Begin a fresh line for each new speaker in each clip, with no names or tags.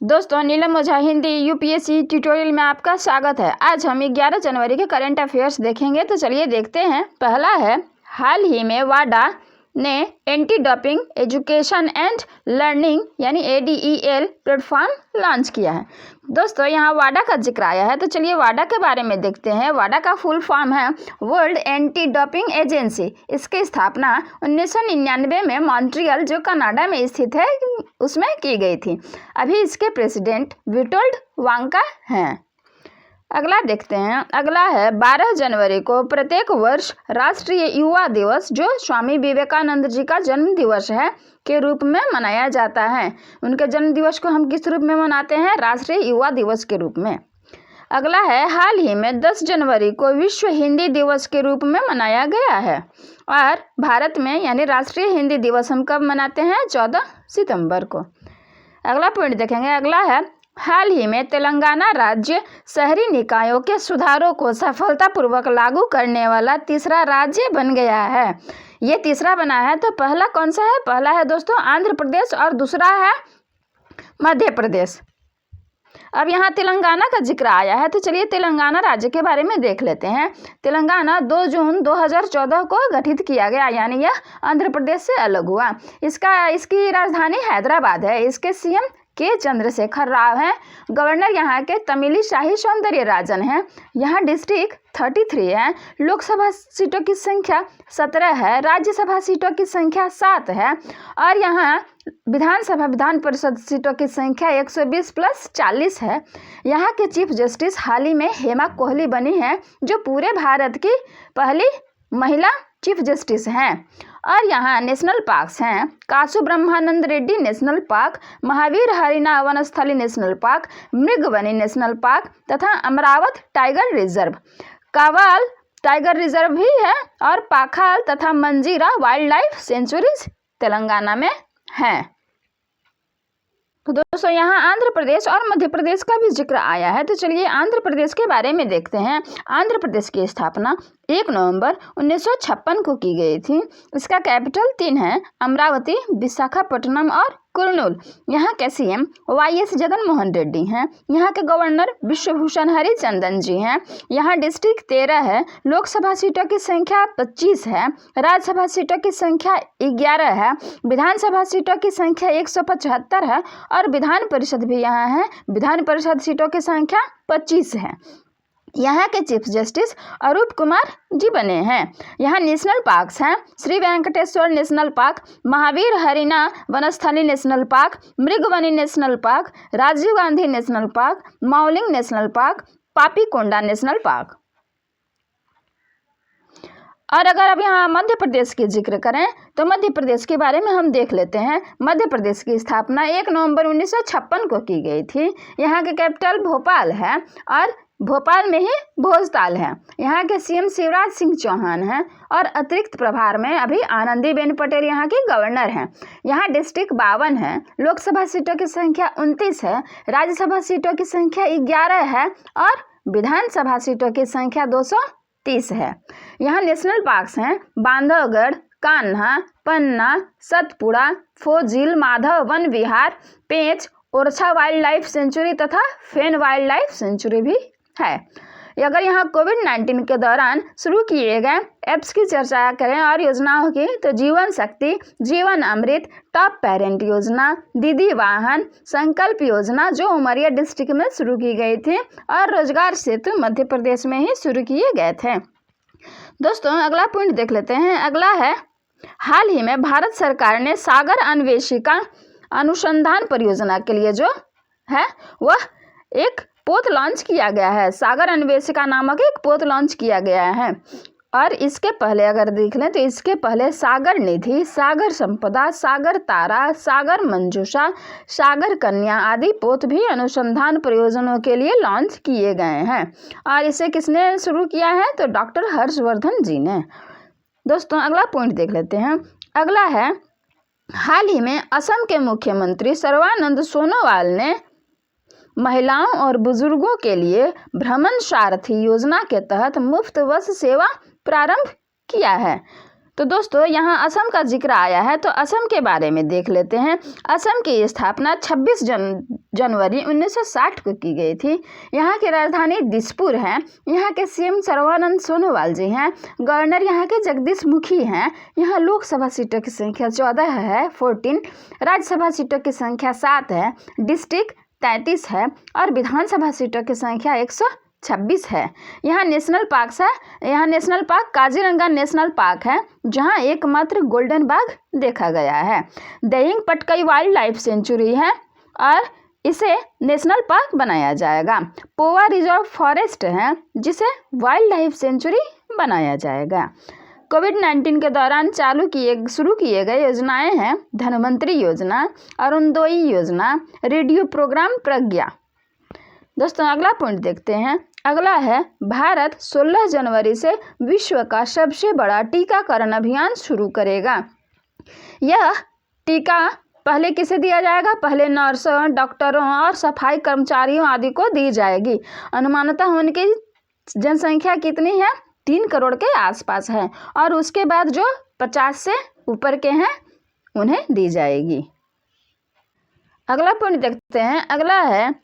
दोस्तों, नीलम ओझा Hindi UPSC tutorial में आपका स्वागत है। आज हम 11 जनवरी के करंट अफेयर्स देखेंगे। तो चलिए देखते हैं। पहला है, हाल ही में वाडा ने anti doping education and learning यानी ADEL प्लेटफॉर्म लॉन्च किया है। दोस्तों, यहाँ वाडा का जिक्र आया है, तो चलिए वाडा के बारे में देखते हैं। वाडा का फुल फॉर्म है वर्ल्ड एंटी डोपिंग एजेंसी। इसकी स्थापना 1999 में मॉन्ट्रियल, जो कनाडा में स्थित है, उसमें की गई थी। अभी इसके प्रेसिडेंट विटोल्ड वांका हैं। अगला देखते हैं। अगला है, 12 जनवरी को प्रत्येक वर्ष राष्ट्रीय युवा दिवस, जो स्वामी विवेकानंद जी का जन्म दिवस है, के रूप में मनाया जाता है। उनके जन्म दिवस को हम किस रूप में मनाते हैं? राष्ट्रीय युवा दिवस के रूप में। अगला है, हाल ही में 10 जनवरी को विश्व हिंदी दिवस के रूप में मनाया गया है। और भारत में यानी राष्ट्रीय हिंदी दिवस हम कब मनाते हैं? 14 सितंबर को। अगला पॉइंट देखेंगे। अगला है, हाल ही में तेलंगाना राज्य शहरी निकायों के सुधारों को सफलतापूर्वक लागू करने वाला तीसरा राज्य बन गया है। ये तीसरा बना है, तो पहला कौन सा है? पहला है दोस्तों आंध्र प्रदेश और दूसरा है मध्य प्रदेश। अब यहाँ तेलंगाना का जिक्र आया है, तो चलिए तेलंगाना राज्य के बारे में देख लेते हैं। तेलंगाना 2 जून 2014 को गठित किया गया, यानी यह आंध्र प्रदेश से अलग हुआ। इसकी राजधानी हैदराबाद है। इसके CM के चंद्रशेखर राव हैं। गवर्नर यहाँ के तमिलिसाई सौंदरराजन हैं। यहाँ डिस्ट्रिक्ट 33 है। लोकसभा सीटों की संख्या 17 है। राज्यसभा सीटों की संख्या 7 है। और यहाँ विधान परिषद सीटों की संख्या 120 + 40 है। यहाँ के चीफ जस्टिस हाल ही में हेमा कोहली बनी है, जो पूरे भारत की पहली महिला चीफ जस्टिस हैं। और यहाँ नेशनल पार्क्स हैं। Kasu Brahmananda Reddy national park, Mahavir Harina Vanasthali national park, Mrugavani national park तथा Amrabad tiger reserve. Kawal tiger reserve भी है। और पाखाल तथा मंजीरा वाइल्ड लाइफ सेंचुरीज तेलंगाना में हैं। तो दोस्तों, यहाँ आंध्र प्रदेश और मध्य प्रदेश का भी जिक्र आया है, तो चलिए आंध्र प्रदेश के बारे में देखते हैं। आंध्र प्रदेश की स्थापना 1 नवंबर 1956 को की गई थी। इसका कैपिटल 3 है, अमरावती, विशाखापट्टनम और कुर्नूल। यहाँ के CM YS जगनमोहन रेड्डी हैं। यहाँ के गवर्नर विश्वभूषण हरिचंदन जी हैं। यहाँ डिस्ट्रिक्ट 13 है। लोकसभा सीटों की संख्या 25 है। राज्यसभा सीटों की संख्या 11 है। विधानसभा सीटों की संख्या 175 है। और विधान परिषद भी यहाँ है। विधान परिषद सीटों की संख्या 25 है। यहाँ के चीफ जस्टिस अरूप कुमार जी बने हैं। यहाँ नेशनल पार्क्स हैं। Shri Venkateswara national park, Mahavir Harina Vanasthali national park, Mrugavani national park, Rajiv Gandhi national park, Mouling national park, Papikonda national park. और अगर अब यहाँ मध्य प्रदेश की जिक्र करें, तो मध्य प्रदेश के बारे में हम देख लेते हैं। मध्य प्रदेश की स्थापना 1 नवंबर 1956 को की गई थी। यहाँ के कैपिटल भोपाल है। और भोपाल में ही भोजताल है। यहाँ के CM शिवराज सिंह चौहान हैं। और अतिरिक्त प्रभार में अभी आनंदीबेन पटेल यहाँ की गवर्नर हैं। यहाँ डिस्ट्रिक्ट 52 है। लोकसभा सीटों की संख्या 29 है। राज्यसभा सीटों की संख्या 11 है। और विधानसभा सीटों की संख्या 230 है। यहाँ नेशनल पार्क्स हैं। बांधवगढ़, कान्हा, पन्ना, सतपुड़ा, फोजिल, माधव वन विहार, पेंच, ओरछा वाइल्ड लाइफ सेंचुरी तथा फेन वाइल्ड लाइफ सेंचुरी भी है। अगर यहाँ कोविड-19 के दौरान शुरू किए गए ऐप्स की चर्चा करें और योजनाओं की, तो जीवन शक्ति, जीवन अमृत, टॉप पेरेंट योजना, दीदी वाहन, संकल्प योजना, जो उमरिया डिस्ट्रिक्ट में शुरू की गई थी, और रोजगार सेतु मध्य प्रदेश में ही शुरू किए गए थे। दोस्तों, अगला पॉइंट देख लेते हैं। अगला है, हाल ही में भारत सरकार ने सागर अन्वेषिका अनुसंधान परियोजना के लिए जो है वह एक पोत लॉन्च किया गया है। सागर अन्वेषिका नामक एक पोत लॉन्च किया गया है। और इसके पहले अगर देख लें, तो इसके पहले सागर निधि, सागर संपदा, सागर तारा, सागर मंजूषा, सागर कन्या आदि पोत भी अनुसंधान प्रयोजनों के लिए लॉन्च किए गए हैं। और इसे किसने शुरू किया है? तो डॉक्टर हर्षवर्धन जी ने। दोस्तों, अगला पॉइंट देख लेते हैं। अगला है, हाल ही में असम के मुख्यमंत्री सर्बानंद सोनोवाल ने महिलाओं और बुजुर्गों के लिए भ्रमण सारथी योजना के तहत मुफ्त बस सेवा प्रारंभ किया है। तो दोस्तों यहाँ असम का जिक्र आया है, तो असम के बारे में देख लेते हैं। असम की स्थापना 26 जनवरी 1960 को की गई थी। यहाँ की राजधानी दिसपुर है। यहाँ के सीएम सर्बानंद सोनोवाल जी हैं। गवर्नर यहाँ के जगदीश मुखी हैं। यहाँ लोकसभा सीटों की संख्या 14 है 14, राज्यसभा सीटों की संख्या 7 है, डिस्ट्रिक्ट 33 है और विधानसभा सीटों की संख्या 126 है। यहाँ national park Kaziranga national park है, जहाँ एकमात्र गोल्डन बाघ देखा गया है। दहिंग पटकई वाइल्ड लाइफ सेंचुरी है और इसे नेशनल पार्क बनाया जाएगा। पोवा रिजर्व फॉरेस्ट है, जिसे वाइल्ड लाइफ सेंचुरी बनाया जाएगा। कोविड-19 के दौरान शुरू किए गए योजनाएं हैं धनवंतरी योजना, अरुणोदय योजना, रेडियो प्रोग्राम प्रज्ञा। दोस्तों अगला पॉइंट देखते हैं। अगला है भारत 16 जनवरी से विश्व का सबसे बड़ा टीकाकरण अभियान शुरू करेगा। यह टीका पहले किसे दिया जाएगा? पहले नर्सों, डॉक्टरों और सफाई कर्मचारियों आदि को दी जाएगी। अनुमानतः उनकी जनसंख्या कितनी है? 3 करोड़ के आसपास है और उसके बाद जो 50 से ऊपर के हैं उन्हें दी जाएगी। अगला पॉइंट देखते हैं। अगला है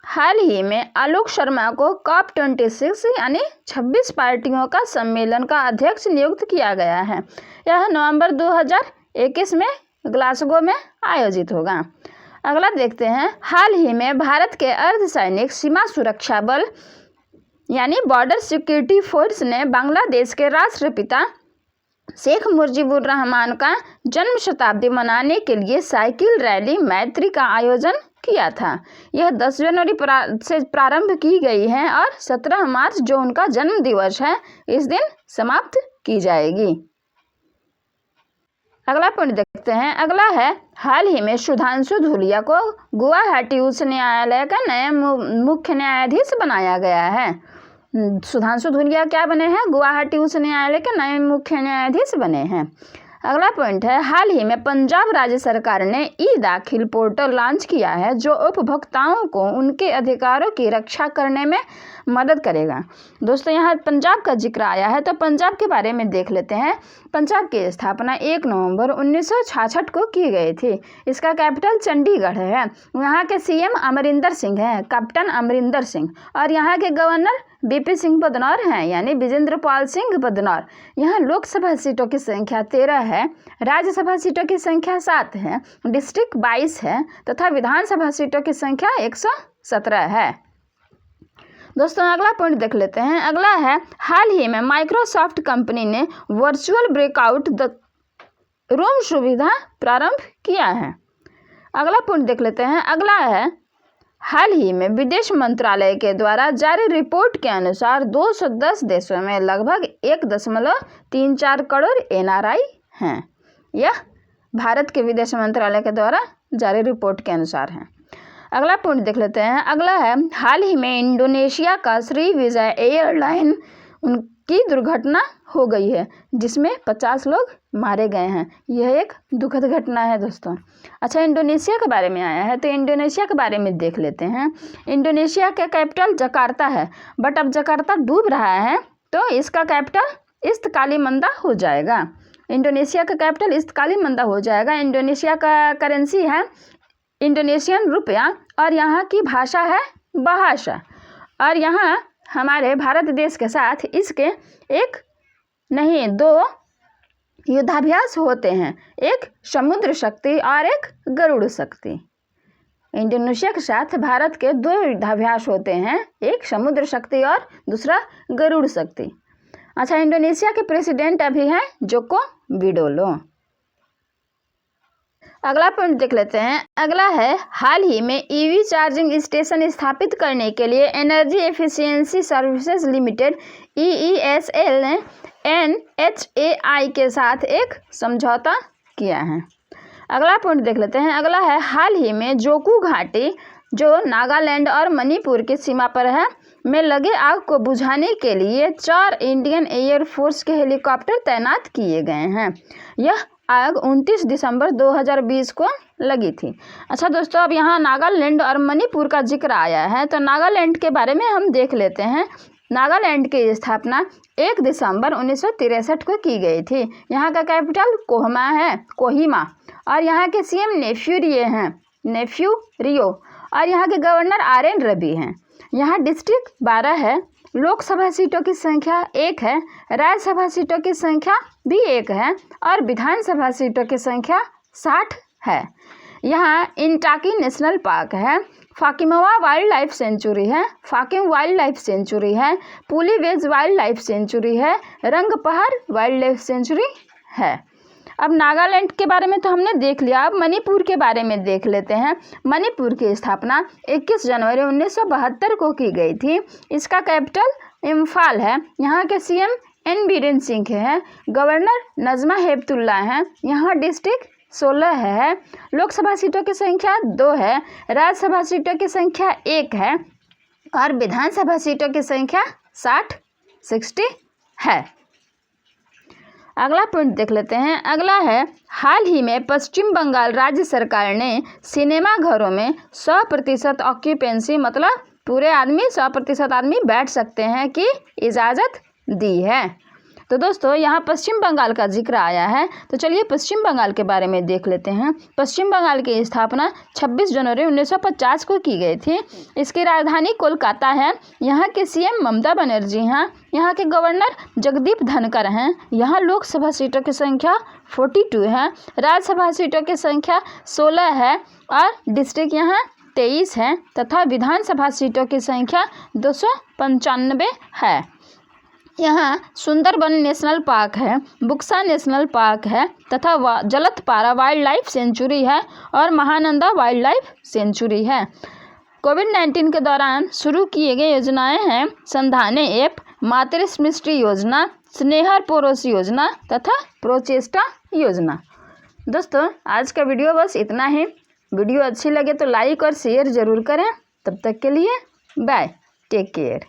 हाल ही में आलोक शर्मा को COP26 यानी 26 पार्टियों का सम्मेलन का अध्यक्ष नियुक्त किया गया है। यह नवंबर 2021 में ग्लासगो में आयोजित होगा। अगला देखते हैं। हाल ही में भारत के अर्धसैनिक सीमा सुरक्षा बल यानी बॉर्डर सिक्योरिटी फोर्स ने बांग्लादेश के राष्ट्रपिता शेख मुजीबुर रहमान का जन्म शताब्दी मनाने के लिए साइकिल रैली मैत्री का आयोजन किया था। यह 10 जनवरी से प्रारंभ की गई है और 17 मार्च जो उनका जन्म दिवस है इस दिन समाप्त की जाएगी। अगला पॉइंट देखते हैं। अगला है हाल ही में सुधांशु धूलिया को गुवाहाटी उच्च न्यायालय का नया मुख्य न्यायाधीश बनाया गया है। सुधांशु धूलिया क्या बने हैं? गुवाहाटी उच्च न्यायालय के नए मुख्य न्यायाधीश बने हैं। अगला पॉइंट है हाल ही में पंजाब राज्य सरकार ने ई-दाखिल पोर्टल लॉन्च किया है, जो उपभोक्ताओं को उनके अधिकारों की रक्षा करने में मदद करेगा। दोस्तों यहाँ पंजाब का जिक्र आया है तो पंजाब के बारे में देख लेते हैं। पंजाब की स्थापना 1 नवंबर 1966 को की गई थी। इसका कैपिटल चंडीगढ़ है। यहाँ के सीएम अमरिंदर सिंह हैं, कैप्टन अमरिंदर सिंह, और यहाँ के गवर्नर बीपी सिंह बदनौर हैं यानी विजेंद्र पाल सिंह बदनौर। यहाँ लोकसभा सीटों की संख्या 13 है, राज्यसभा सीटों की संख्या 7 है, डिस्ट्रिक्ट 22 है तथा विधानसभा सीटों की संख्या 117 है। दोस्तों अगला पॉइंट देख लेते हैं। अगला है हाल ही में माइक्रोसॉफ्ट कंपनी ने वर्चुअल ब्रेकआउट रूम सुविधा प्रारंभ किया है। अगला पॉइंट देख लेते हैं। अगला है हाल ही में विदेश मंत्रालय के द्वारा जारी रिपोर्ट के अनुसार 210 देशों में लगभग 1.34 करोड़ NRI हैं। यह भारत के विदेश मंत्रालय के द्वारा जारी रिपोर्ट के अनुसार है। अगला पॉइंट देख लेते हैं। अगला है हाल ही में इंडोनेशिया का श्री विजय एयरलाइन उनकी दुर्घटना हो गई है, जिसमें 50 लोग मारे गए हैं। यह एक दुखद घटना है दोस्तों। अच्छा, इंडोनेशिया के बारे में आया है तो इंडोनेशिया के बारे में देख लेते हैं। इंडोनेशिया का कैपिटल जकार्ता है, बट अब जकार्ता डूब रहा है तो इसका कैपिटल इस्तकालीमंदा हो जाएगा। इंडोनेशिया का कैपिटल इस्तकालीमंदा हो जाएगा। इंडोनेशिया का करेंसी है इंडोनेशियन रुपया और यहाँ की भाषा है बहाशा। और यहाँ हमारे भारत देश के साथ इसके 2 युद्धाभ्यास होते हैं, एक समुद्र शक्ति और एक गरुड़ शक्ति। इंडोनेशिया के साथ भारत के 2 युद्धाभ्यास होते हैं, एक समुद्र शक्ति और दूसरा गरुड़ शक्ति। अच्छा, इंडोनेशिया के प्रेसिडेंट अभी हैं जोको विडोडो। अगला पॉइंट देख लेते हैं। अगला है हाल ही में EV चार्जिंग स्टेशन स्थापित करने के लिए energy efficiency services limited EESL ने NHAI के साथ एक समझौता किया है। अगला पॉइंट देख लेते हैं। अगला है हाल ही में जोकू घाटी, जो नागालैंड और मणिपुर की सीमा पर है, में लगे आग को बुझाने के लिए 4 इंडियन एयरफोर्स के हेलीकॉप्टर तैनात किए गए हैं। यह आग 29 दिसंबर 2020 को लगी थी। अच्छा दोस्तों, अब यहाँ नागालैंड और मणिपुर का जिक्र आया है तो नागालैंड के बारे में हम देख लेते हैं। नागालैंड की स्थापना 1 दिसंबर 1963 को की गई थी। यहाँ का कैपिटल कोहिमा और यहाँ के सीएम नेफ्यू रियो और यहाँ के गवर्नर RN रवि हैं। यहाँ डिस्ट्रिक्ट 12 है, लोकसभा सीटों की संख्या 1 है, राज्यसभा सीटों की संख्या भी 1 है और विधानसभा सीटों की संख्या 60 है। यहाँ इंटाकी नेशनल पार्क है, फाकिमवा वाइल्ड लाइफ सेंचुरी है, फाकिम वाइल्ड लाइफ सेंचुरी है, पुलीवेज वाइल्ड लाइफ सेंचुरी है, रंगपहर वाइल्ड लाइफ सेंचुरी है। अब नागालैंड के बारे में तो हमने देख लिया, अब मणिपुर के बारे में देख लेते हैं। मणिपुर की स्थापना 21 जनवरी 1972 को की गई थी। इसका कैपिटल इम्फाल है। यहाँ के CM N बीरेन सिंह हैं, गवर्नर नजमा हेपतुल्ला हैं। यहाँ डिस्ट्रिक्ट 16 है, लोकसभा सीटों की संख्या 2 है, राज्यसभा सीटों की संख्या 1 है और विधानसभा सीटों की संख्या 60 है। अगला पॉइंट देख लेते हैं। अगला है, हाल ही में पश्चिम बंगाल राज्य सरकार ने सिनेमा घरों में 100% ऑक्यूपेंसी, मतलब पूरे आदमी 100% आदमी बैठ सकते हैं, की इजाज़त दी है। तो दोस्तों यहाँ पश्चिम बंगाल का जिक्र आया है, तो चलिए पश्चिम बंगाल के बारे में देख लेते हैं। पश्चिम बंगाल की स्थापना 26 जनवरी 1950 को की गई थी। इसकी राजधानी कोलकाता है। यहाँ के CM ममता बनर्जी हैं। यहाँ के गवर्नर जगदीप धनखड़ हैं। यहाँ लोकसभा सीटों की संख्या 42 है, राज्यसभा सीटों की संख्या 16 है और डिस्ट्रिक्ट यहाँ 23 है तथा विधानसभा सीटों की संख्या 295 है। यहाँ सुंदरबन नेशनल पार्क है, बुक्सा नेशनल पार्क है तथा जलतपारा वाइल्ड लाइफ सेंचुरी है और महानंदा वाइल्ड लाइफ सेंचुरी है। कोविड-19 के दौरान शुरू किए गए योजनाएं हैं संधाने ऐप, मातृश्री योजना, स्नेहर पोरोस योजना तथा प्रोचेस्टा योजना। दोस्तों आज का वीडियो बस इतना ही। वीडियो अच्छी लगे तो लाइक और शेयर ज़रूर करें। तब तक के लिए बाय, टेक केयर।